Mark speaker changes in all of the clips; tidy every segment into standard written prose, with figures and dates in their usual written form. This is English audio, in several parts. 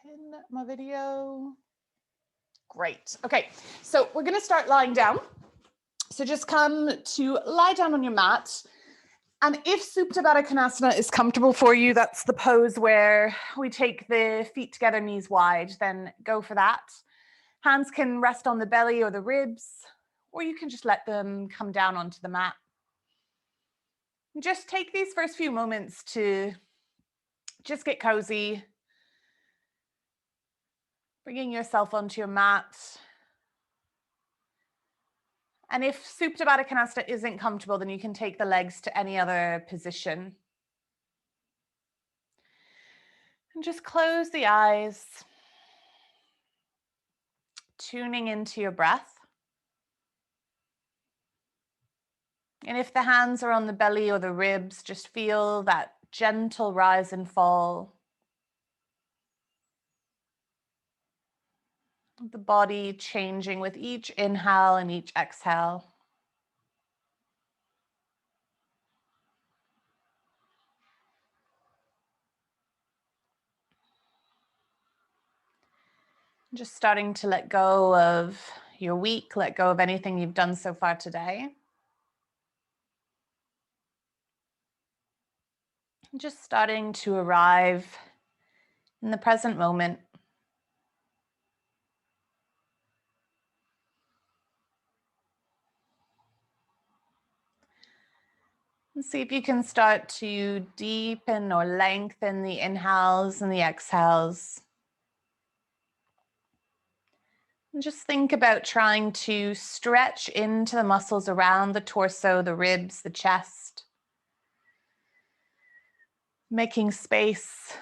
Speaker 1: pin my video. Great. Okay, so we're going to start lying down. So just come to lie down on your mat. And if Supta Baddha Konasana is comfortable for you, that's the pose where we take the feet together, knees wide, then go for that. Hands can rest on the belly or the ribs, or you can just let them come down onto the mat. And just take these first few moments to just get cozy, bringing yourself onto your mat. And if Supta Baddha Konasana isn't comfortable, then you can take the legs to any other position. And just close the eyes, tuning into your breath. And if the hands are on the belly or the ribs, just feel that gentle rise and fall. The body changing with each inhale and each exhale. Just starting to let go of your week, let go of anything you've done so far today. Just starting to arrive in the present moment. And see if you can start to deepen or lengthen the inhales and the exhales. And just think about trying to stretch into the muscles around the torso, the ribs, the chest. Making space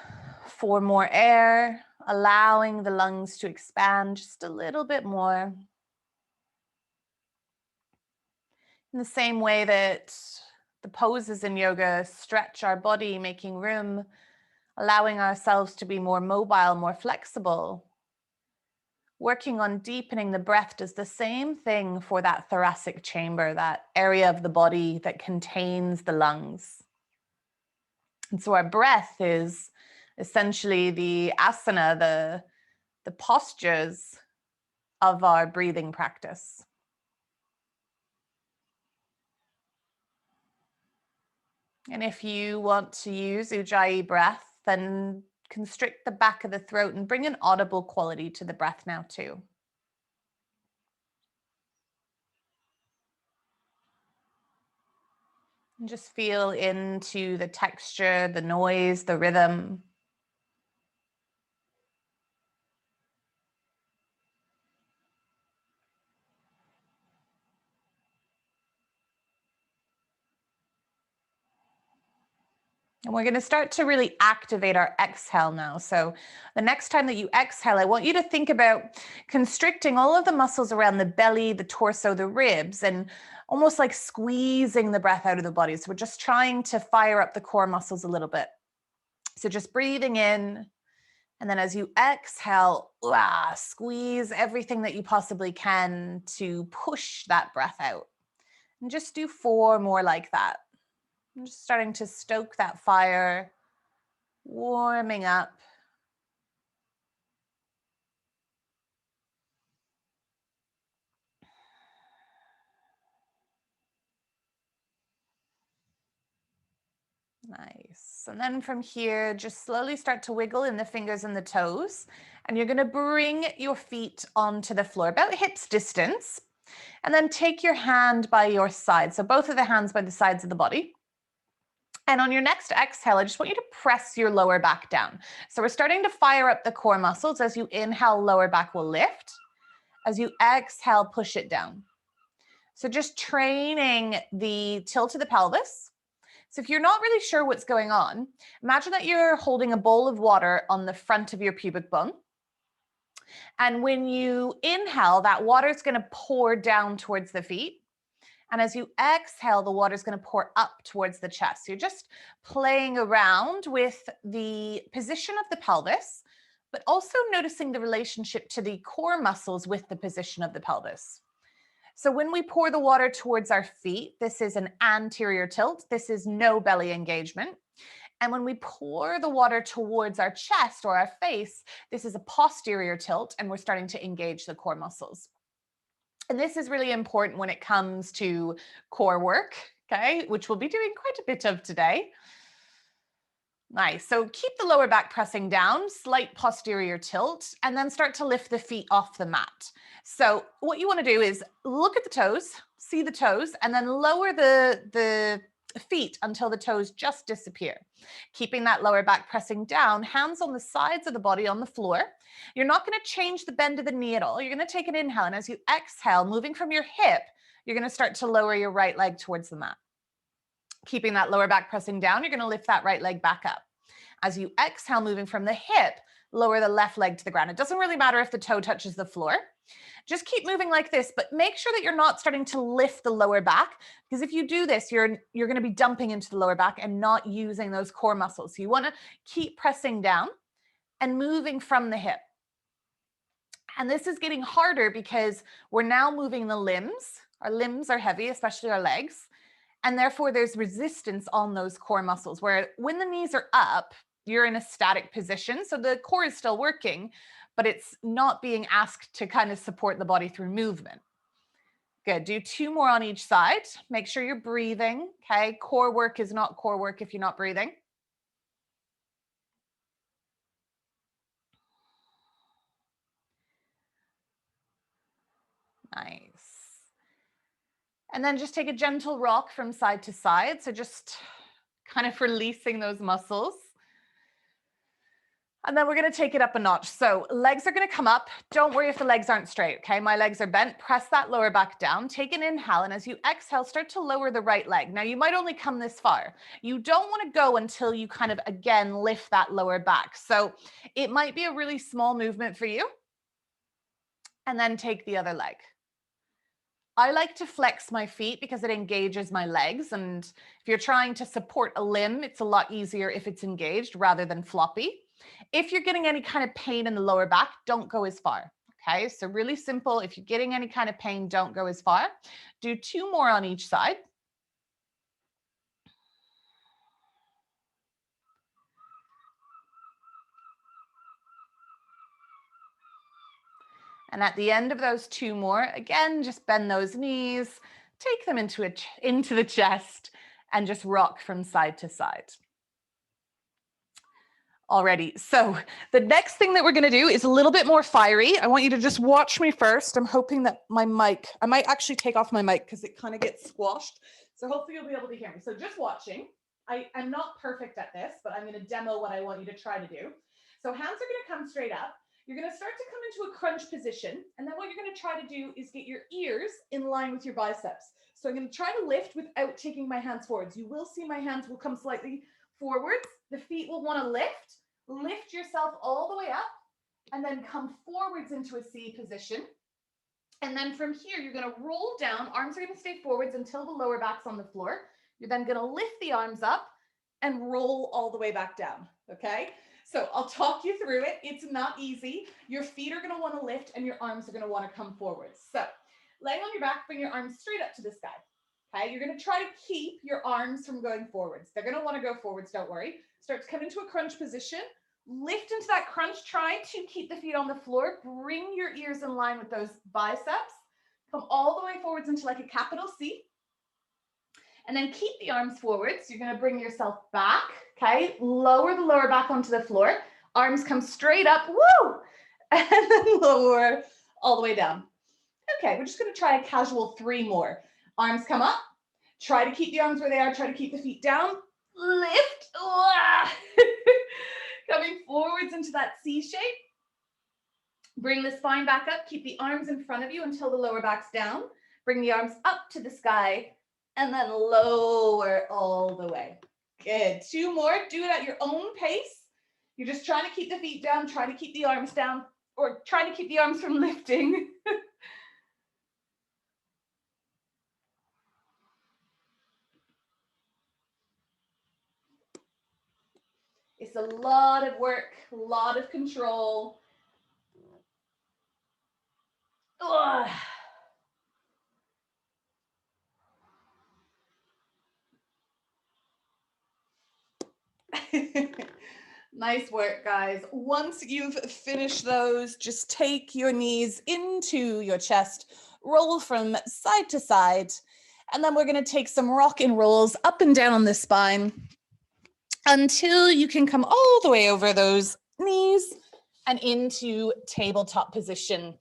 Speaker 1: for more air, allowing the lungs to expand just a little bit more. In the same way that the poses in yoga stretch our body, making room, allowing ourselves to be more mobile, more flexible. Working on deepening the breath does the same thing for that thoracic chamber, that area of the body that contains the lungs. And so our breath is essentially the asana, the postures of our breathing practice. And if you want to use Ujjayi breath, then constrict the back of the throat and bring an audible quality to the breath now too. And just feel into the texture, the noise, the rhythm. And we're going to start to really activate our exhale now. So the next time that you exhale, I want you to think about constricting all of the muscles around the belly, the torso, the ribs, and almost like squeezing the breath out of the body. So we're just trying to fire up the core muscles a little bit. So just breathing in, and then as you exhale, squeeze everything that you possibly can to push that breath out. And just do 4 more like that. I'm just starting to stoke that fire, warming up. Nice. And then from here, just slowly start to wiggle in the fingers and the toes. And you're going to bring your feet onto the floor, about hips distance. And then take your hand by your side. So both of the hands by the sides of the body. And on your next exhale, I just want you to press your lower back down. So we're starting to fire up the core muscles. As you inhale, lower back will lift. As you exhale, push it down. So just training the tilt of the pelvis. So if you're not really sure what's going on, imagine that you're holding a bowl of water on the front of your pubic bone. And when you inhale, that water is going to pour down towards the feet. And as you exhale, the water is going to pour up towards the chest. So you're just playing around with the position of the pelvis, but also noticing the relationship to the core muscles with the position of the pelvis. So when we pour the water towards our feet, this is an anterior tilt. This is no belly engagement. And when we pour the water towards our chest or our face, this is a posterior tilt, and we're starting to engage the core muscles. And this is really important when it comes to core work, okay, which we'll be doing quite a bit of today. Nice. So keep the lower back pressing down, slight posterior tilt, and then start to lift the feet off the mat. So what you want to do is look at the toes, see the toes, and then lower the feet until the toes just disappear. Keeping that lower back pressing down, hands on the sides of the body on the floor. You're not going to change the bend of the knee at all. You're going to take an inhale, and as you exhale, moving from your hip, you're going to start to lower your right leg towards the mat. Keeping that lower back pressing down, you're going to lift that right leg back up. As you exhale, moving from the hip, lower the left leg to the ground. It doesn't really matter if the toe touches the floor. Just keep moving like this, but make sure that you're not starting to lift the lower back, because if you do this, you're going to be dumping into the lower back and not using those core muscles. So you want to keep pressing down and moving from the hip. And this is getting harder because we're now moving the limbs. Our limbs are heavy, especially our legs. And therefore, there's resistance on those core muscles, where when the knees are up, you're in a static position. So the core is still working, but it's not being asked to kind of support the body through movement. Good. Do 2 more on each side. Make sure you're breathing. Okay. Core work is not core work if you're not breathing. Nice. And then just take a gentle rock from side to side. So just kind of releasing those muscles. And then we're going to take it up a notch. So legs are going to come up. Don't worry if the legs aren't straight, okay? My legs are bent. Press that lower back down. Take an inhale, and as you exhale, start to lower the right leg. Now, you might only come this far. You don't want to go until you kind of, again, lift that lower back. So it might be a really small movement for you. And then take the other leg. I like to flex my feet because it engages my legs. And if you're trying to support a limb, it's a lot easier if it's engaged rather than floppy. If you're getting any kind of pain in the lower back, don't go as far. Okay, so really simple. If you're getting any kind of pain, don't go as far. Do 2 more on each side. And at the end of those 2 more, again, just bend those knees, take them into the chest, and just rock from side to side. Already. So the next thing that we're going to do is a little bit more fiery. I want you to just watch me first. I'm hoping that my mic, I might actually take off my mic because it kind of gets squashed. So hopefully you'll be able to hear me. So just watching. I'm not perfect at this, but I'm going to demo what I want you to try to do. So hands are going to come straight up. You're going to start to come into a crunch position. And then what you're going to try to do is get your ears in line with your biceps. So I'm going to try to lift without taking my hands forwards. You will see my hands will come slightly forwards. The feet will want to lift yourself all the way up, and then come forwards into a C position. And then from here, you're going to roll down. Arms are going to stay forwards until the lower back's on the floor. You're then going to lift the arms up and roll all the way back down. Okay. So I'll talk you through it. It's not easy. Your feet are going to want to lift and your arms are going to want to come forwards. So laying on your back, bring your arms straight up to the sky. Okay. You're going to try to keep your arms from going forwards. They're going to want to go forwards. Don't worry. Start to come into a crunch position. Lift into that crunch. Try to keep the feet on the floor. Bring your ears in line with those biceps. Come all the way forwards into like a capital C. And then keep the arms forwards. You're going to bring yourself back. Okay. Lower the lower back onto the floor. Arms come straight up. Woo! And then lower all the way down. Okay. We're just going to try a casual 3 more. Arms come up. Try to keep the arms where they are. Try to keep the feet down. Lift. Coming forwards into that C shape. Bring the spine back up. Keep the arms in front of you until the lower back's down. Bring the arms up to the sky and then lower all the way. Good. 2 more. Do it at your own pace. You're just trying to keep the feet down, try to keep the arms down, or try to keep the arms from lifting. It's a lot of work, a lot of control. Ugh. Nice work, guys. Once you've finished those, just take your knees into your chest, roll from side to side, and then we're going to take some rock and rolls up and down on the spine until you can come all the way over those knees and into tabletop position. And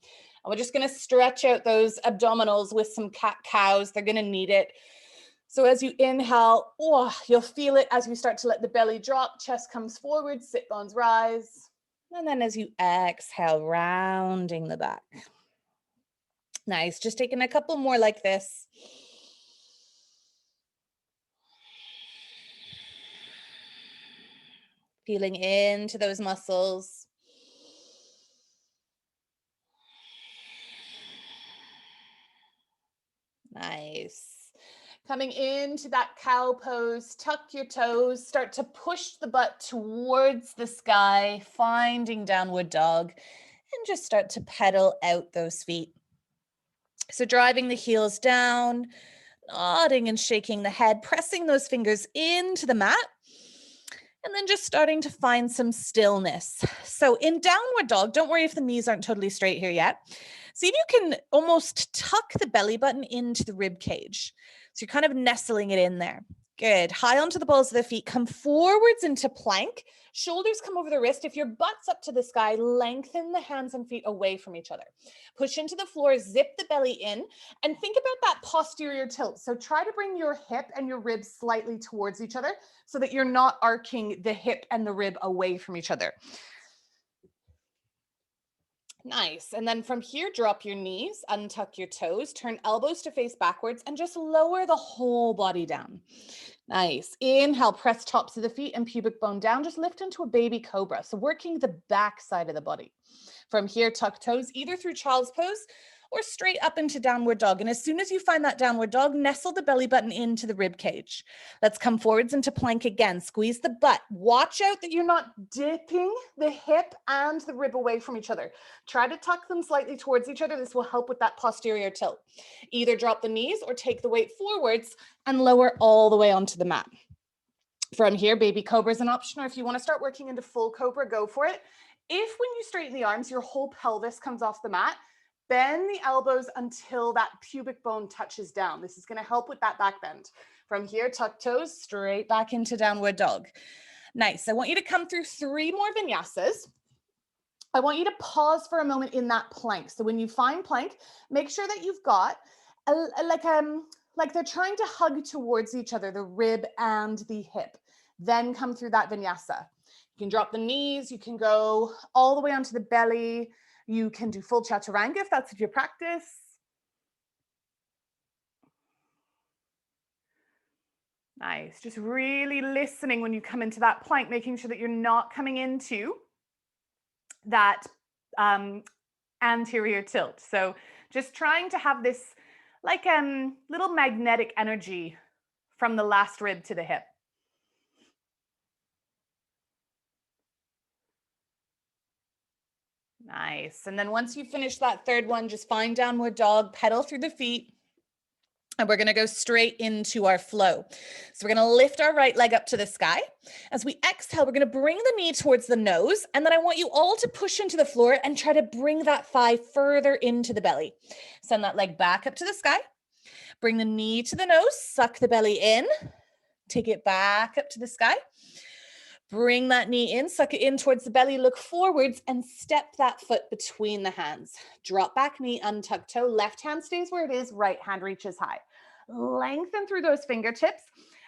Speaker 1: we're just going to stretch out those abdominals with some cat-cows. They're going to need it. So as you inhale, oh, you'll feel it as you start to let the belly drop, chest comes forward, sit bones rise. And then as you exhale, rounding the back. Nice, just taking a couple more like this. Feeling into those muscles. Nice. Coming into that cow pose, tuck your toes, start to push the butt towards the sky, finding downward dog, and just start to pedal out those feet. So driving the heels down, nodding and shaking the head, pressing those fingers into the mat, and then just starting to find some stillness. So in downward dog, don't worry if the knees aren't totally straight here yet. See if you can almost tuck the belly button into the rib cage. So you're kind of nestling it in there. Good. High onto the balls of the feet. Come forwards into plank. Shoulders come over the wrist. If your butt's up to the sky, lengthen the hands and feet away from each other. Push into the floor, zip the belly in, and think about that posterior tilt. So try to bring your hip and your ribs slightly towards each other so that you're not arcing the hip and the rib away from each other. Nice. And then from here, drop your knees, untuck your toes, turn elbows to face backwards, and just lower the whole body down. Nice. Inhale, press tops of the feet and pubic bone down. Just lift into a baby cobra. So working the back side of the body. From here, tuck toes either through child's pose or straight up into downward dog. And as soon as you find that downward dog, nestle the belly button into the rib cage. Let's come forwards into plank again. Squeeze the butt. Watch out that you're not dipping the hip and the rib away from each other. Try to tuck them slightly towards each other. This will help with that posterior tilt. Either drop the knees or take the weight forwards and lower all the way onto the mat. From here, baby cobra is an option, or if you want to start working into full cobra, go for it. If when you straighten the arms, your whole pelvis comes off the mat, bend the elbows until that pubic bone touches down. This is going to help with that back bend. From here, tuck toes, straight back into downward dog. Nice. I want you to come through 3 more vinyasas. I want you to pause for a moment in that plank. So when you find plank, make sure that you've got like they're trying to hug towards each other, the rib and the hip. Then come through that vinyasa. You can drop the knees. You can go all the way onto the belly. You can do full chaturanga if that's your practice. Nice. Just really listening when you come into that plank, making sure that you're not coming into that anterior tilt. So just trying to have this like little magnetic energy from the last rib to the hip. Nice. And then once you finish that third one, just find downward dog, pedal through the feet. And we're going to go straight into our flow. So we're going to lift our right leg up to the sky. As we exhale, we're going to bring the knee towards the nose. And then I want you all to push into the floor and try to bring that thigh further into the belly. Send that leg back up to the sky. Bring the knee to the nose, suck the belly in, take it back up to the sky. Bring that knee in, suck it in towards the belly, look forwards and step that foot between the hands. Drop back knee, untuck toe, left hand stays where it is, right hand reaches high. Lengthen through those fingertips.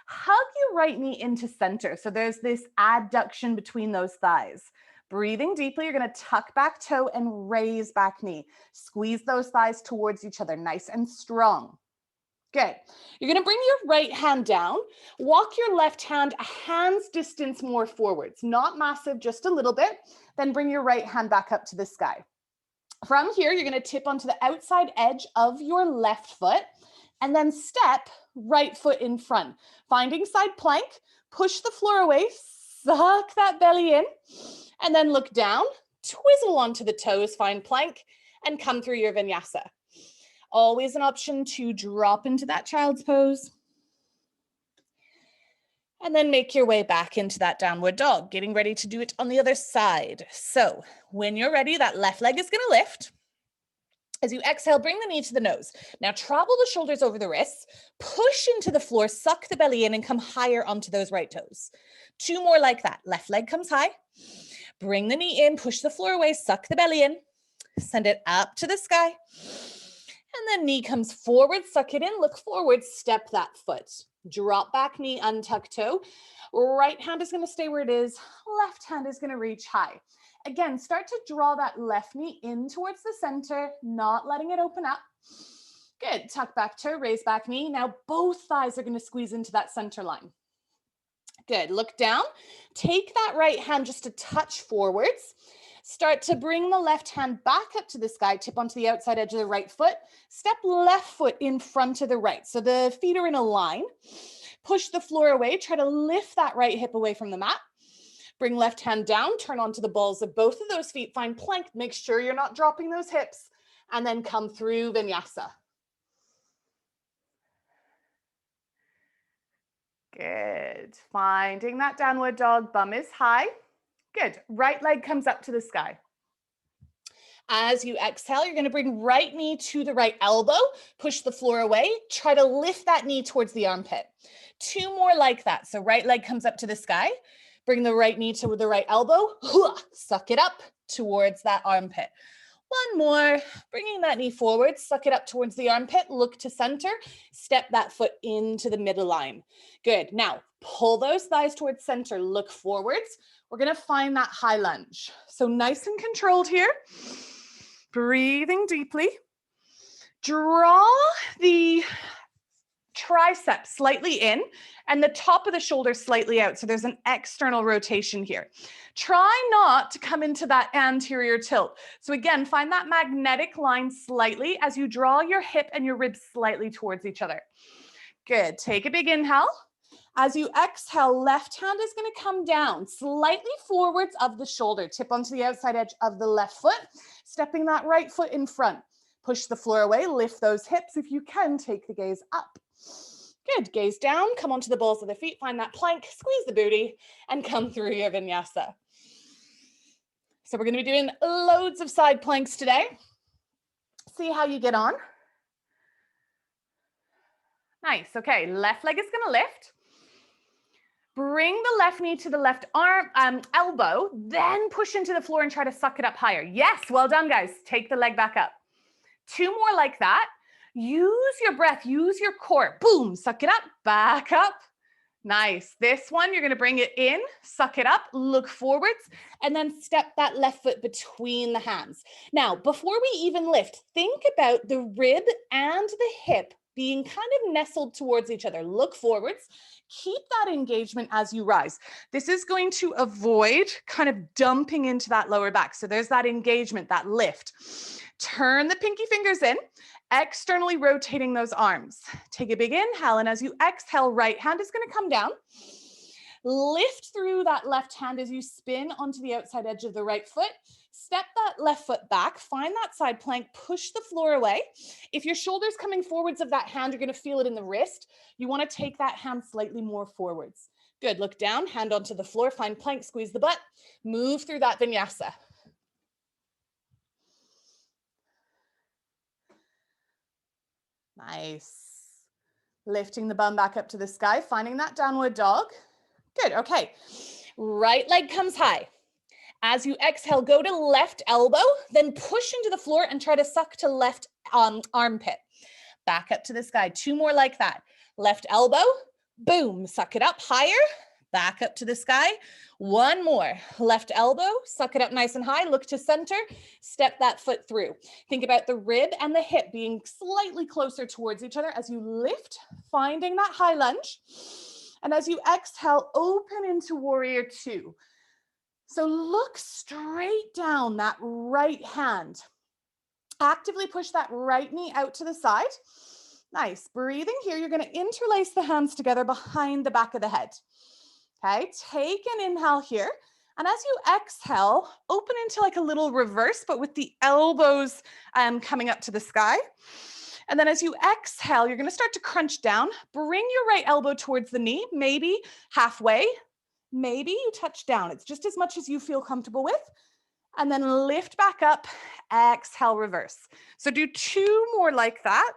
Speaker 1: Hug your right knee into center. So there's this adduction between those thighs. Breathing deeply, you're going to tuck back toe and raise back knee. Squeeze those thighs towards each other, nice and strong. Good. You're going to bring your right hand down. Walk your left hand a hand's distance more forwards, not massive, just a little bit. Then bring your right hand back up to the sky. From here, you're going to tip onto the outside edge of your left foot and then step right foot in front. Finding side plank, push the floor away, suck that belly in, and then look down, twizzle onto the toes, find plank, and come through your vinyasa. Always an option to drop into that child's pose. And then make your way back into that downward dog, getting ready to do it on the other side. So when you're ready, that left leg is going to lift. As you exhale, bring the knee to the nose. Now travel the shoulders over the wrists, push into the floor, suck the belly in and come higher onto those right toes. 2 more like that. Left leg comes high. Bring the knee in, push the floor away, suck the belly in, send it up to the sky. And then knee comes forward, suck it in, look forward, step that foot. Drop back knee, untuck toe. Right hand is going to stay where it is. Left hand is going to reach high. Again, start to draw that left knee in towards the center, not letting it open up. Good. Tuck back toe, raise back knee. Now both thighs are going to squeeze into that center line. Good. Look down. Take that right hand just a touch forwards. Start to bring the left hand back up to the sky, tip onto the outside edge of the right foot. Step left foot in front of the right. So the feet are in a line. Push the floor away. Try to lift that right hip away from the mat. Bring left hand down. Turn onto the balls of both of those feet. Find plank. Make sure you're not dropping those hips. And then come through vinyasa. Good. Finding that downward dog. Bum is high. Good. Right leg comes up to the sky. As you exhale, you're going to bring right knee to the right elbow. Push the floor away. Try to lift that knee towards the armpit. 2 more like that. So right leg comes up to the sky. Bring the right knee to the right elbow. Suck it up towards that armpit. 1 more. Bringing that knee forward. Suck it up towards the armpit. Look to center. Step that foot into the middle line. Good. Now, pull those thighs towards center. Look forwards. We're going to find that high lunge. So nice and controlled here. Breathing deeply. Draw the triceps slightly in and the top of the shoulder slightly out. So there's an external rotation here. Try not to come into that anterior tilt. So again, find that magnetic line slightly as you draw your hip and your ribs slightly towards each other. Good. Take a big inhale. As you exhale, left hand is going to come down slightly forwards of the shoulder. Tip onto the outside edge of the left foot, stepping that right foot in front. Push the floor away, lift those hips. If you can, take the gaze up. Good. Gaze down, come onto the balls of the feet, find that plank, squeeze the booty, and come through your vinyasa. So we're going to be doing loads of side planks today. See how you get on. Nice. Okay, left leg is going to lift. Bring the left knee to the left arm, elbow, then push into the floor and try to suck it up higher. Yes, well done, guys. Take the leg back up. 2 more like that. Use your breath, use your core. Boom, suck it up, back up. Nice. This one, you're going to bring it in, suck it up, look forwards, and then step that left foot between the hands. Now, before we even lift, think about the rib and the hip being kind of nestled towards each other. Look forwards. Keep that engagement as you rise. This is going to avoid kind of dumping into that lower back. So there's that engagement, that lift. Turn the pinky fingers in, externally rotating those arms. Take a big inhale, and as you exhale, right hand is going to come down. Lift through that left hand as you spin onto the outside edge of the right foot. Step that left foot back, find that side plank, push the floor away. If your shoulder's coming forwards of that hand, you're going to feel it in the wrist. You want to take that hand slightly more forwards. Good. Look down, hand onto the floor, find plank, squeeze the butt, move through that vinyasa. Nice. Lifting the bum back up to the sky, finding that downward dog. Good. Okay. Right leg comes high. As you exhale, go to left elbow, then push into the floor and try to suck to left armpit. Back up to the sky. 2 more like that. Left elbow, boom, suck it up higher, back up to the sky. 1 more. Left elbow, suck it up nice and high, look to center, step that foot through. Think about the rib and the hip being slightly closer towards each other as you lift, finding that high lunge. And as you exhale, open into warrior 2. So look straight down that right hand. Actively push that right knee out to the side. Nice. Breathing here. You're going to interlace the hands together behind the back of the head. Okay. Take an inhale here. And as you exhale, open into like a little reverse, but with the elbows coming up to the sky. And then as you exhale, you're going to start to crunch down. Bring your right elbow towards the knee, maybe halfway. Maybe you touch down. It's just as much as you feel comfortable with. And then lift back up, exhale, reverse. So do 2 more like that.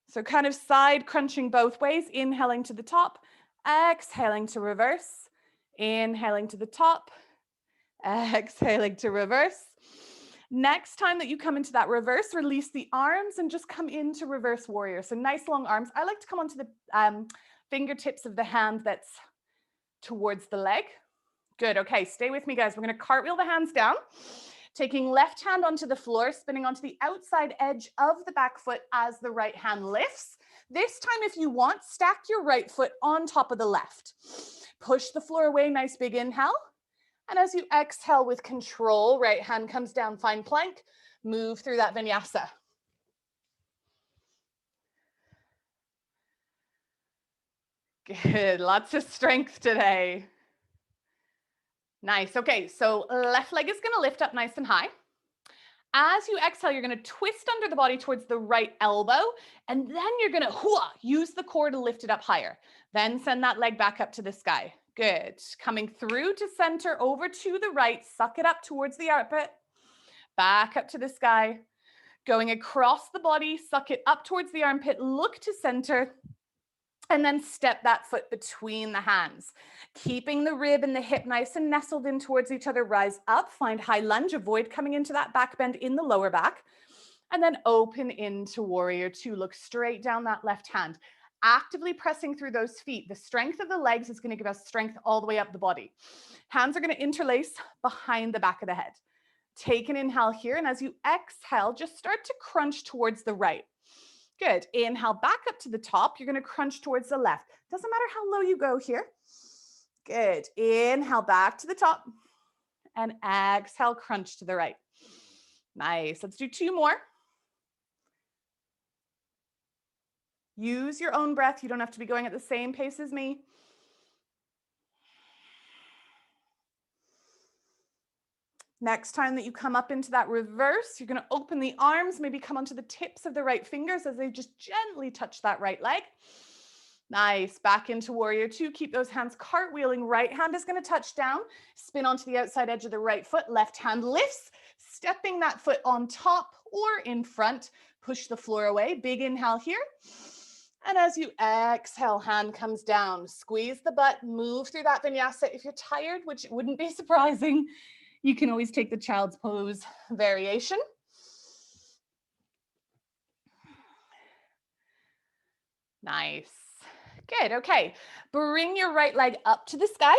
Speaker 1: So kind of side crunching both ways, inhaling to the top, exhaling to reverse, inhaling to the top, exhaling to reverse. Next time that you come into that reverse, release the arms and just come into reverse warrior. So nice long arms. I like to come onto the fingertips of the hand that's towards the leg. Good, okay, stay with me guys. We're gonna cartwheel the hands down, taking left hand onto the floor, spinning onto the outside edge of the back foot as the right hand lifts. This time, if you want, stack your right foot on top of the left. Push the floor away, nice big inhale. And as you exhale with control, right hand comes down, find plank, move through that vinyasa. Good, lots of strength today. Nice, okay, so left leg is gonna lift up nice and high. As you exhale, you're gonna twist under the body towards the right elbow, and then you're gonna use the core to lift it up higher. Then send that leg back up to the sky. Good, coming through to center, over to the right, suck it up towards the armpit, back up to the sky, going across the body, suck it up towards the armpit, look to center, and then step that foot between the hands. Keeping the rib and the hip nice and nestled in towards each other, rise up, find high lunge, avoid coming into that back bend in the lower back, and then open into warrior 2. Look straight down that left hand. Actively pressing through those feet. The strength of the legs is going to give us strength all the way up the body. Hands are going to interlace behind the back of the head. Take an inhale here, and as you exhale, just start to crunch towards the right. Good. Inhale back up to the top. You're going to crunch towards the left. Doesn't matter how low you go here. Good. Inhale back to the top and exhale, crunch to the right. Nice. Let's do 2 more. Use your own breath. You don't have to be going at the same pace as me. Next time that you come up into that reverse, you're going to open the arms, maybe come onto the tips of the right fingers as they just gently touch that right leg. Nice. Back into warrior 2. Keep those hands cartwheeling. Right hand is going to touch down. Spin onto the outside edge of the right foot. Left hand lifts, stepping that foot on top or in front. Push the floor away. Big inhale here. And as you exhale, hand comes down. Squeeze the butt. Move through that vinyasa. If you're tired, which wouldn't be surprising, you can always take the child's pose variation. Nice. Good. Okay. Bring your right leg up to the sky.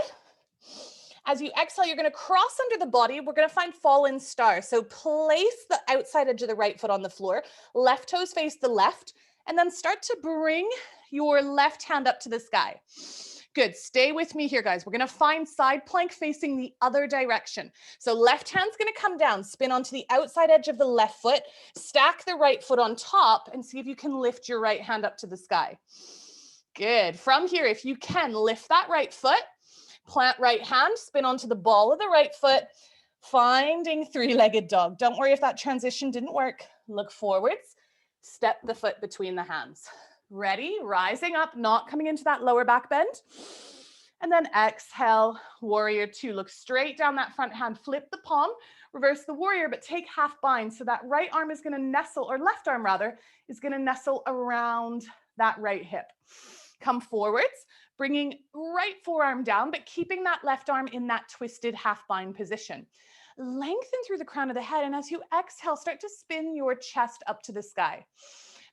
Speaker 1: As you exhale, you're going to cross under the body. We're going to find fallen star. So place the outside edge of the right foot on the floor. Left toes face the left. And then start to bring your left hand up to the sky. Good. Stay with me here, guys. We're going to find side plank facing the other direction. So left hand's going to come down, spin onto the outside edge of the left foot, stack the right foot on top, and see if you can lift your right hand up to the sky. Good. From here, if you can, lift that right foot, plant right hand, spin onto the ball of the right foot, finding 3-legged dog. Don't worry if that transition didn't work. Look forwards, step the foot between the hands. Ready? Rising up, not coming into that lower back bend. And then exhale, warrior 2. Look straight down that front hand, flip the palm, reverse the warrior, but take half bind. So that right arm is going to nestle, or left arm rather, is going to nestle around that right hip. Come forwards, bringing right forearm down, but keeping that left arm in that twisted half bind position. Lengthen through the crown of the head, and as you exhale, start to spin your chest up to the sky.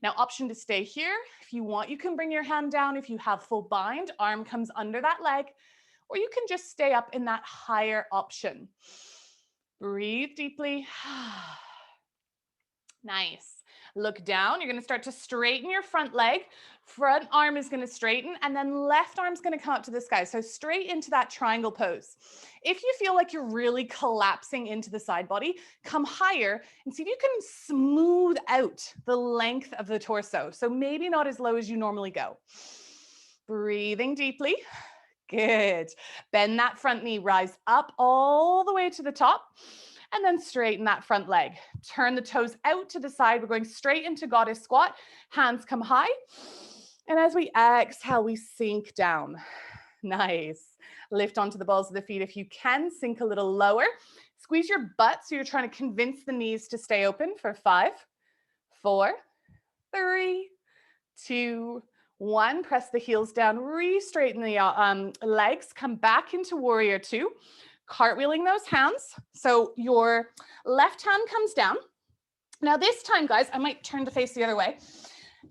Speaker 1: Now, option to stay here. If you want, you can bring your hand down. If you have full bind, arm comes under that leg, or you can just stay up in that higher option. Breathe deeply. Nice. Look down. You're going to start to straighten your front leg. Front arm is going to straighten, and then left arm is going to come up to the sky. So straight into that triangle pose. If you feel like you're really collapsing into the side body, come higher and see if you can smooth out the length of the torso. So maybe not as low as you normally go. Breathing deeply. Good. Bend that front knee, rise up all the way to the top. And then straighten that front leg. Turn the toes out to the side. We're going straight into goddess squat. Hands come high. And as we exhale, we sink down. Nice. Lift onto the balls of the feet if you can. Sink a little lower. Squeeze your butt so you're trying to convince the knees to stay open for 5, 4, 3, 2, 1. Press the heels down. Re-straighten the legs. Come back into warrior 2. Cartwheeling those hands. So your left hand comes down. Now this time, guys, I might turn to face the other way.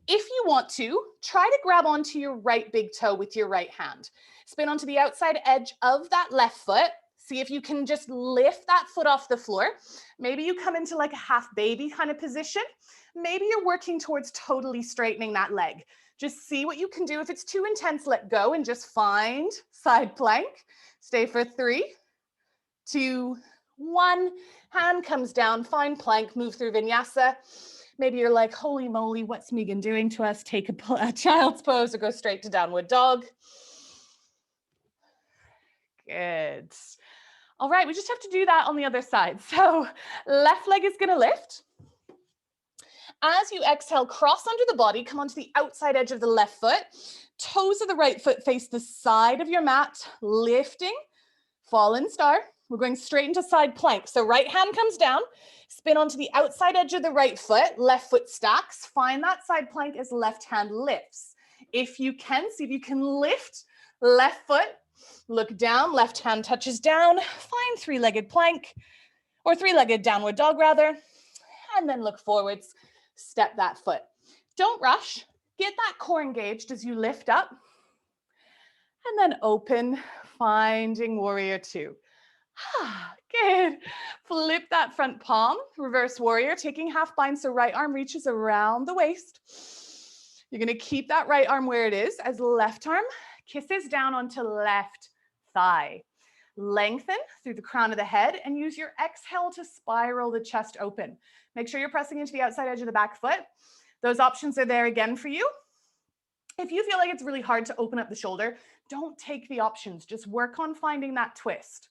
Speaker 1: If you want to, try to grab onto your right big toe with your right hand. Spin onto the outside edge of that left foot. See if you can just lift that foot off the floor. Maybe you come into like a half baby kind of position. Maybe you're working towards totally straightening that leg. Just see what you can do. If it's too intense, let go and just find side plank. Stay for 3, 2, 1. Hand comes down, find plank, move through vinyasa. Maybe you're like, holy moly, what's Megan doing to us? Take a child's pose or go straight to downward dog. Good. All right, we just have to do that on the other side. So left leg is gonna lift. As you exhale, cross under the body, come onto the outside edge of the left foot. Toes of the right foot face the side of your mat, lifting, fallen star. We're going straight into side plank. So right hand comes down, spin onto the outside edge of the right foot, left foot stacks. Find that side plank as left hand lifts. If you can, see if you can lift left foot, look down, left hand touches down, find three-legged plank, or three-legged downward dog rather, and then look forwards, step that foot. Don't rush, get that core engaged as you lift up, and then open, finding warrior 2. Good. Flip that front palm, reverse warrior, taking half bind so right arm reaches around the waist. You're going to keep that right arm where it is as left arm kisses down onto left thigh. Lengthen through the crown of the head and use your exhale to spiral the chest open. Make sure you're pressing into the outside edge of the back foot. Those options are there again for you. If you feel like it's really hard to open up the shoulder, don't take the options. Just work on finding that twist.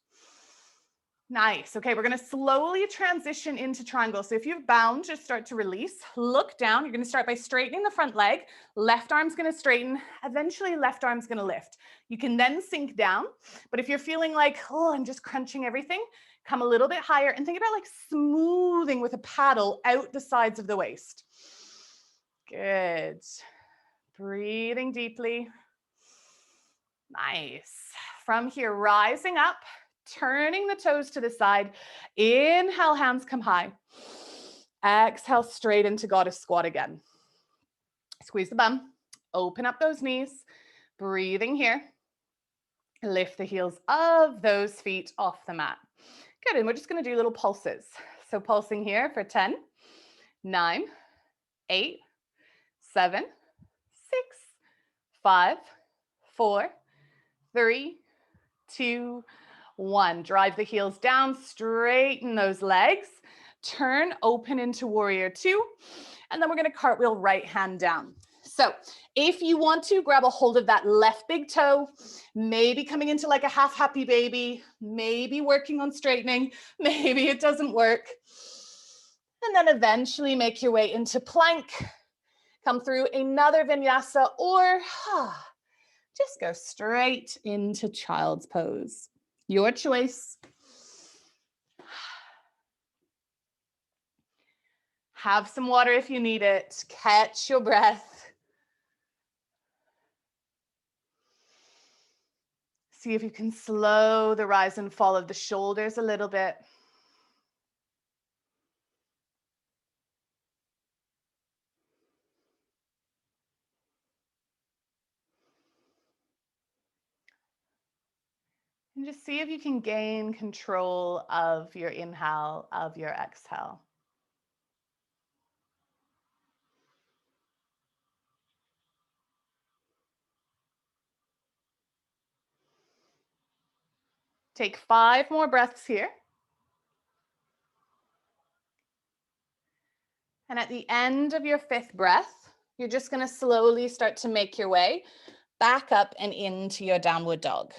Speaker 1: Nice. Okay, we're going to slowly transition into triangle. So if you've bound, just start to release. Look down. You're going to start by straightening the front leg. Left arm's going to straighten. Eventually, left arm's going to lift. You can then sink down. But if you're feeling like, oh, I'm just crunching everything, come a little bit higher and think about like smoothing with a paddle out the sides of the waist. Good. Breathing deeply. Nice. From here, rising up. Turning the toes to the side. Inhale, hands come high. Exhale, straight into goddess squat again. Squeeze the bum. Open up those knees. Breathing here. Lift the heels of those feet off the mat. Good, and we're just going to do little pulses. So pulsing here for 10, 9, 8, 7, 6, 5, 4, 3, 2, 1. Drive the heels down, straighten those legs, turn, open into warrior 2, and then we're going to cartwheel right hand down. So if you want to, grab a hold of that left big toe, maybe coming into like a half happy baby, maybe working on straightening, maybe it doesn't work. And then eventually make your way into plank, come through another vinyasa, or just go straight into child's pose. Your choice. Have some water if you need it. Catch your breath. See if you can slow the rise and fall of the shoulders a little bit. And just see if you can gain control of your inhale, of your exhale. Take 5 more breaths here. And at the end of your 5th breath, you're just going to slowly start to make your way back up and into your downward dog.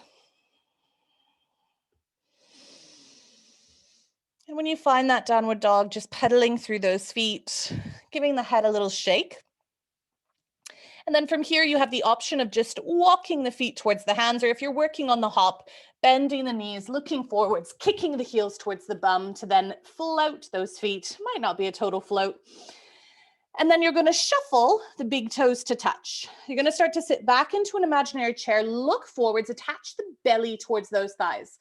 Speaker 1: And when you find that downward dog, just pedaling through those feet, giving the head a little shake. And then from here, you have the option of just walking the feet towards the hands, or if you're working on the hop, bending the knees, looking forwards, kicking the heels towards the bum to then float those feet. Might not be a total float. And then you're going to shuffle the big toes to touch. You're going to start to sit back into an imaginary chair, look forwards, attach the belly towards those thighs.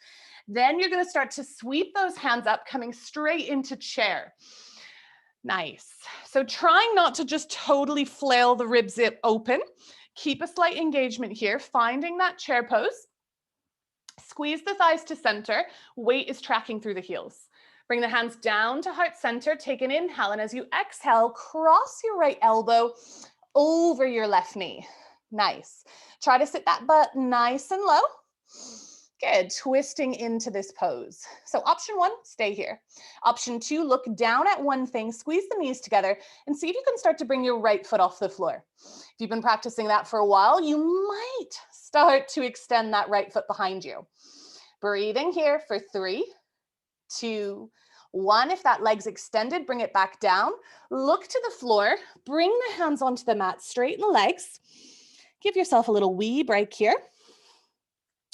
Speaker 1: Then you're going to start to sweep those hands up, coming straight into chair. Nice. So trying not to just totally flail the ribs open. Keep a slight engagement here, finding that chair pose. Squeeze the thighs to center. Weight is tracking through the heels. Bring the hands down to heart center. Take an inhale. And as you exhale, cross your right elbow over your left knee. Nice. Try to sit that butt nice and low. Good. Twisting into this pose. So option one, stay here. Option two, look down at one thing, squeeze the knees together, and see if you can start to bring your right foot off the floor. If you've been practicing that for a while, you might start to extend that right foot behind you. Breathing here for 3, 2, 1. If that leg's extended, bring it back down. Look to the floor. Bring the hands onto the mat. Straighten the legs. Give yourself a little wee break here.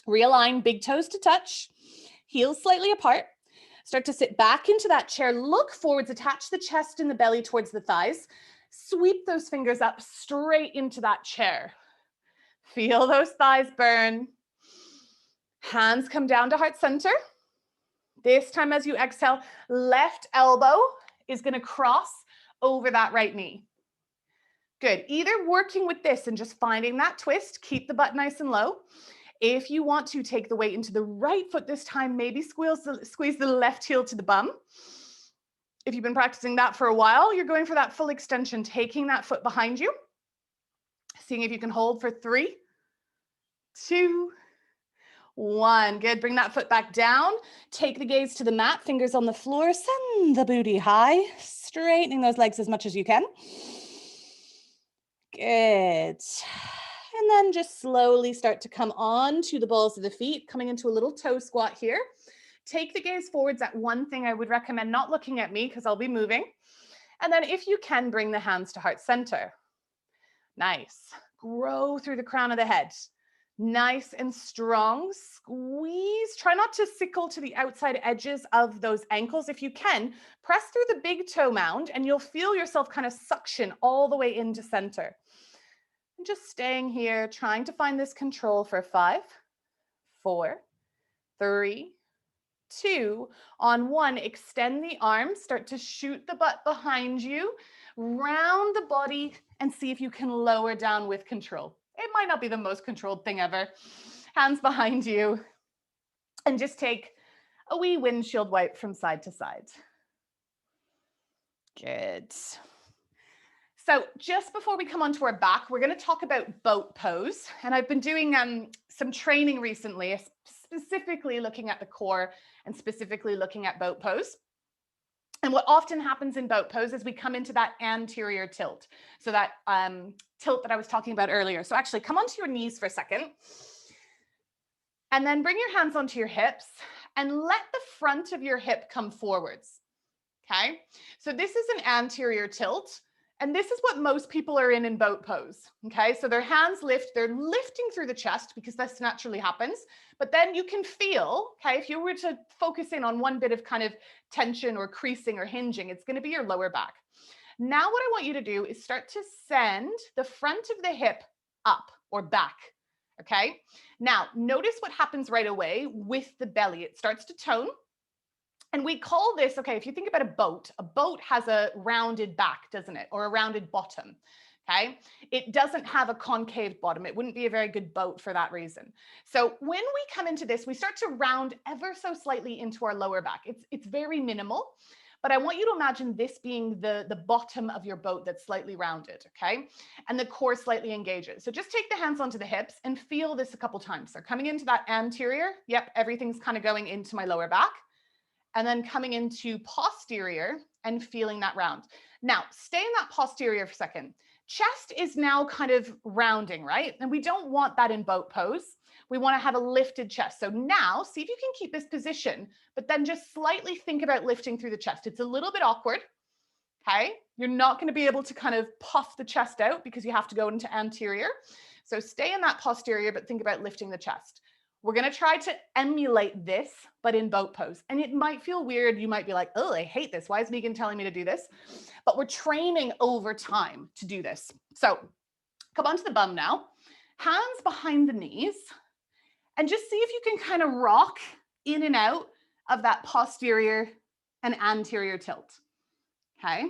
Speaker 1: Realign big toes to touch. Heels slightly apart. Start to sit back into that chair. Look forwards. Attach the chest and the belly towards the thighs. Sweep those fingers up straight into that chair. Feel those thighs burn. Hands come down to heart center. This time as you exhale, left elbow is going to cross over that right knee. Good. Either working with this and just finding that twist, keep the butt nice and low. If you want to take the weight into the right foot this time, maybe squeeze the left heel to the bum. If you've been practicing that for a while, you're going for that full extension, taking that foot behind you. Seeing if you can hold for 3, 2, 1. Good. Bring that foot back down. Take the gaze to the mat, fingers on the floor. Send the booty high. Straightening those legs as much as you can. Good. And then just slowly start to come on to the balls of the feet, coming into a little toe squat here. Take the gaze forwards at one thing. I would recommend not looking at me because I'll be moving. And then if you can, bring the hands to heart center. Nice. Grow through the crown of the head. Nice and strong. Squeeze. Try not to sickle to the outside edges of those ankles. If you can, press through the big toe mound and you'll feel yourself kind of suction all the way into center. And just staying here, trying to find this control for 5, 4, 3, 2. On 1, extend the arms, start to shoot the butt behind you, round the body, and see if you can lower down with control. It might not be the most controlled thing ever. Hands behind you, and just take a wee windshield wipe from side to side. Good. So just before we come onto our back, we're going to talk about boat pose. And I've been doing some training recently, specifically looking at the core and specifically looking at boat pose. And what often happens in boat pose is we come into that anterior tilt. So that tilt that I was talking about earlier. So actually come onto your knees for a second. And then bring your hands onto your hips and let the front of your hip come forwards. Okay. So this is an anterior tilt. And this is what most people are in boat pose, okay? So their hands lift, they're lifting through the chest because this naturally happens. But then you can feel, okay, if you were to focus in on one bit of kind of tension or creasing or hinging, it's gonna be your lower back. Now what I want you to do is start to send the front of the hip up or back, okay? Now, notice what happens right away with the belly. It starts to tone. And we call this, okay, if you think about a boat has a rounded back, doesn't it? Or a rounded bottom, okay? It doesn't have a concave bottom. It wouldn't be a very good boat for that reason. So when we come into this, we start to round ever so slightly into our lower back. It's very minimal, but I want you to imagine this being the bottom of your boat that's slightly rounded, okay? And the core slightly engages. So just take the hands onto the hips and feel this a couple times. So coming into that anterior, yep, everything's kind of going into my lower back. And then coming into posterior and feeling that round. Now, stay in that posterior for a second. Chest is now kind of rounding, right? And we don't want that in boat pose. We want to have a lifted chest. So now see if you can keep this position, but then just slightly think about lifting through the chest. It's a little bit awkward. Okay. You're not going to be able to kind of puff the chest out because you have to go into anterior. So stay in that posterior, but think about lifting the chest. We're going to try to emulate this, but in boat pose. And it might feel weird. You might be like, oh, I hate this. Why is Megan telling me to do this? But we're training over time to do this. So come onto the bum now, hands behind the knees, and just see if you can kind of rock in and out of that posterior and anterior tilt. Okay.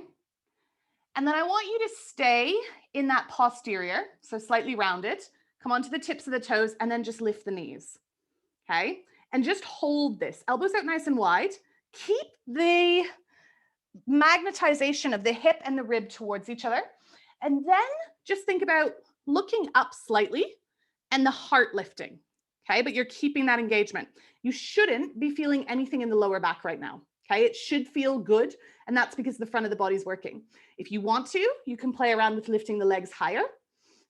Speaker 1: And then I want you to stay in that posterior, so slightly rounded. Come onto the tips of the toes and then just lift the knees. Okay. And just hold this. Elbows out nice and wide. Keep the magnetization of the hip and the rib towards each other. And then just think about looking up slightly and the heart lifting. Okay. But you're keeping that engagement. You shouldn't be feeling anything in the lower back right now. Okay. It should feel good. And that's because the front of the body's working. If you want to, you can play around with lifting the legs higher.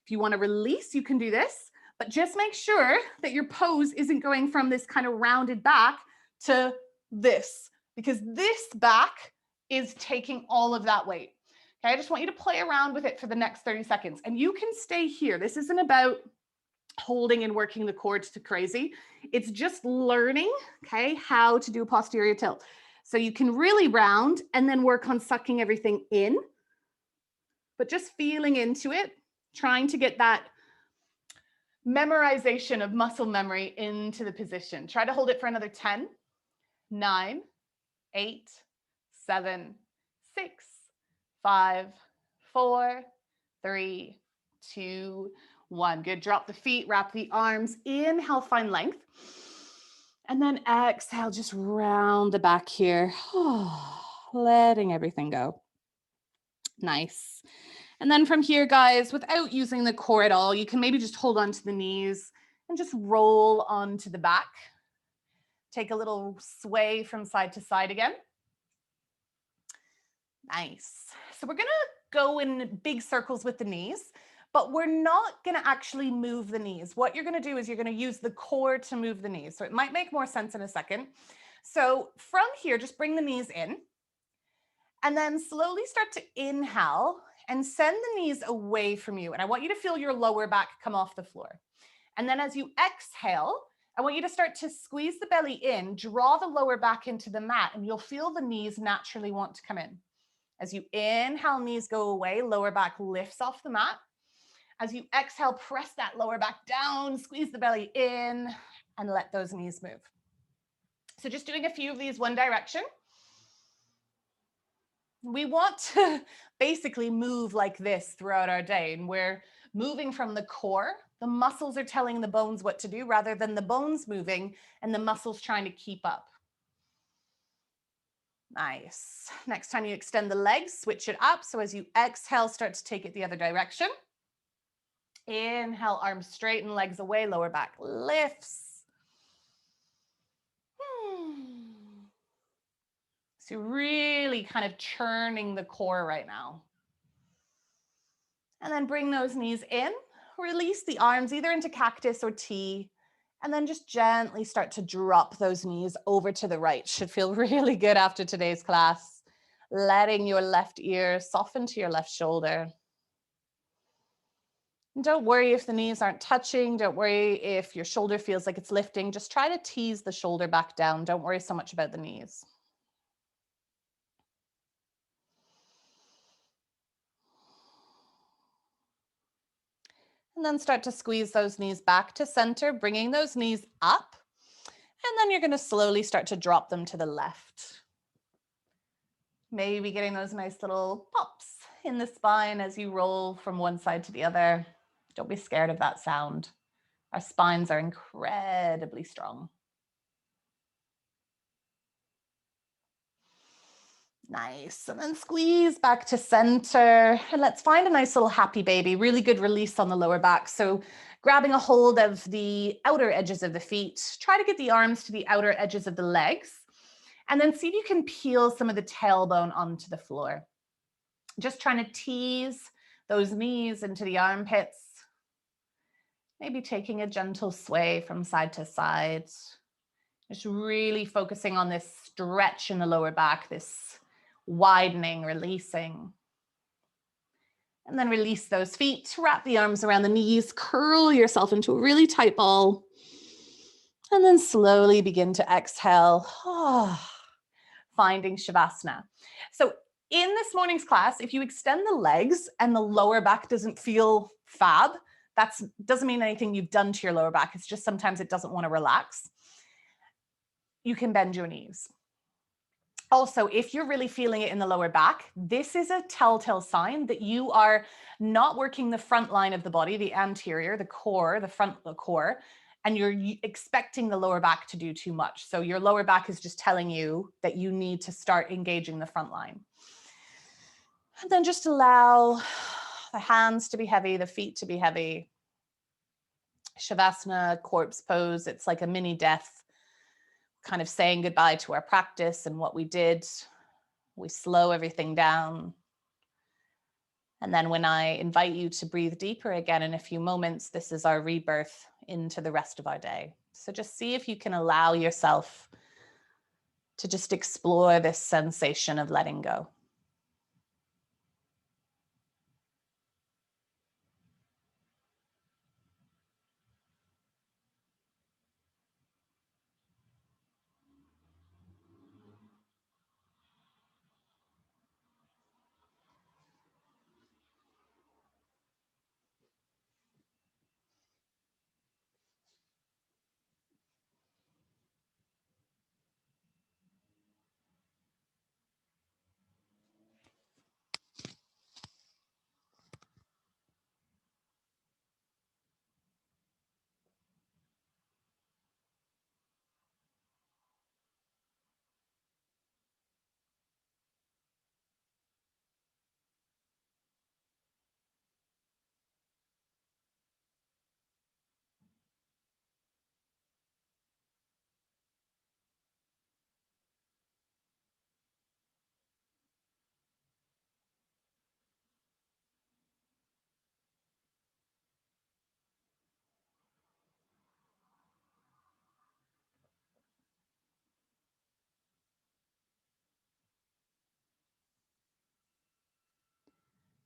Speaker 1: If you want to release, you can do this, but just make sure that your pose isn't going from this kind of rounded back to this, because this back is taking all of that weight. Okay, I just want you to play around with it for the next 30 seconds. And you can stay here. This isn't about holding and working the core to crazy. It's just learning, okay, how to do a posterior tilt. So you can really round and then work on sucking everything in, but just feeling into it, trying to get that memorization of muscle memory into the position. Try to hold it for another 10, 9, 8, 7, 6, 5, 4, 3, 2, 1. Good. Drop the feet, wrap the arms. Inhale, find length. And then exhale, just round the back here. Letting everything go. Nice. And then from here, guys, without using the core at all, you can maybe just hold on to the knees and just roll onto the back. Take a little sway from side to side again. Nice. So we're going to go in big circles with the knees, but we're not going to actually move the knees. What you're going to do is you're going to use the core to move the knees. So it might make more sense in a second. So from here, just bring the knees in and then slowly start to inhale and send the knees away from you. And I want you to feel your lower back come off the floor. And then as you exhale, I want you to start to squeeze the belly in, draw the lower back into the mat, and you'll feel the knees naturally want to come in. As you inhale, knees go away, lower back lifts off the mat. As you exhale, press that lower back down, squeeze the belly in, and let those knees move. So just doing a few of these one direction. We want to basically move like this throughout our day, and we're moving from the core. The muscles are telling the bones what to do rather than the bones moving and the muscles trying to keep up. Nice. Next time you extend the legs, switch it up. So as you exhale, start to take it the other direction. Inhale, arms straighten, legs away, lower back lifts. So really kind of churning the core right now. And then bring those knees in, release the arms either into cactus or T, and then just gently start to drop those knees over to the right. Should feel really good after today's class. Letting your left ear soften to your left shoulder. And don't worry if the knees aren't touching. Don't worry if your shoulder feels like it's lifting. Just try to tease the shoulder back down. Don't worry so much about the knees. And then start to squeeze those knees back to center, bringing those knees up. And then you're going to slowly start to drop them to the left. Maybe getting those nice little pops in the spine as you roll from one side to the other. Don't be scared of that sound. Our spines are incredibly strong. Nice. And then squeeze back to center. And let's find a nice little happy baby. Really good release on the lower back. So grabbing a hold of the outer edges of the feet. Try to get the arms to the outer edges of the legs. And then see if you can peel some of the tailbone onto the floor. Just trying to tease those knees into the armpits. Maybe taking a gentle sway from side to side. Just really focusing on this stretch in the lower back, this widening, releasing. And then release those feet, wrap the arms around the knees, curl yourself into a really tight ball. And then slowly begin to exhale, finding Shavasana. So in this morning's class, if you extend the legs and the lower back doesn't feel fab, that doesn't mean anything you've done to your lower back. It's just sometimes it doesn't want to relax. You can bend your knees. Also, if you're really feeling it in the lower back, this is a telltale sign that you are not working the front line of the body, the anterior, the core, the front of the core, and you're expecting the lower back to do too much. So your lower back is just telling you that you need to start engaging the front line. And then just allow the hands to be heavy, the feet to be heavy. Shavasana, corpse pose, it's like a mini death, kind of saying goodbye to our practice and what we did. We slow everything down. And then when I invite you to breathe deeper again in a few moments, this is our rebirth into the rest of our day. So just see if you can allow yourself to just explore this sensation of letting go.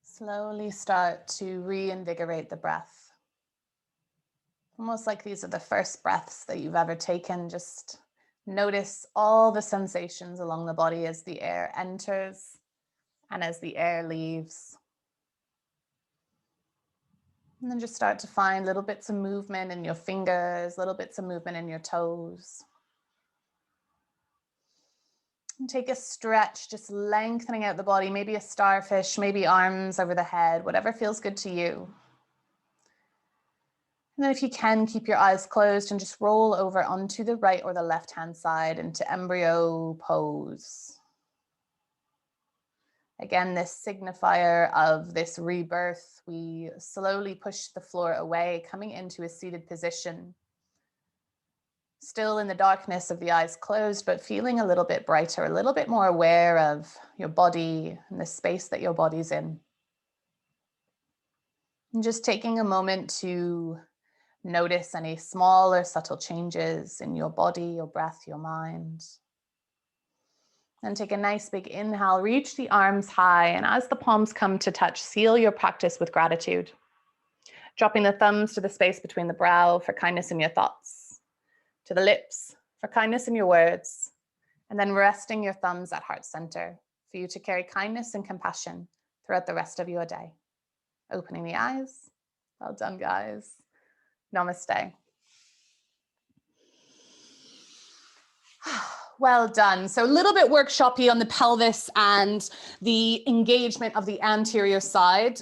Speaker 1: Slowly start to reinvigorate the breath. Almost like these are the first breaths that you've ever taken. Just notice all the sensations along the body as the air enters and as the air leaves. And then just start to find little bits of movement in your fingers, little bits of movement in your toes. And take a stretch, just lengthening out the body, maybe a starfish, maybe arms over the head, whatever feels good to you. And then if you can, keep your eyes closed and just roll over onto the right or the left-hand side into embryo pose. Again, this signifier of this rebirth, we slowly push the floor away, coming into a seated position. Still in the darkness of the eyes closed, but feeling a little bit brighter, a little bit more aware of your body and the space that your body's in. And just taking a moment to notice any small or subtle changes in your body, your breath, your mind. And take a nice big inhale, reach the arms high, and as the palms come to touch, seal your practice with gratitude. Dropping the thumbs to the space between the brow for kindness in your thoughts, to the lips for kindness in your words, and then resting your thumbs at heart center for you to carry kindness and compassion throughout the rest of your day. Opening the eyes. Well done, guys. Namaste. Well done. So a little bit workshopy on the pelvis and the engagement of the anterior side.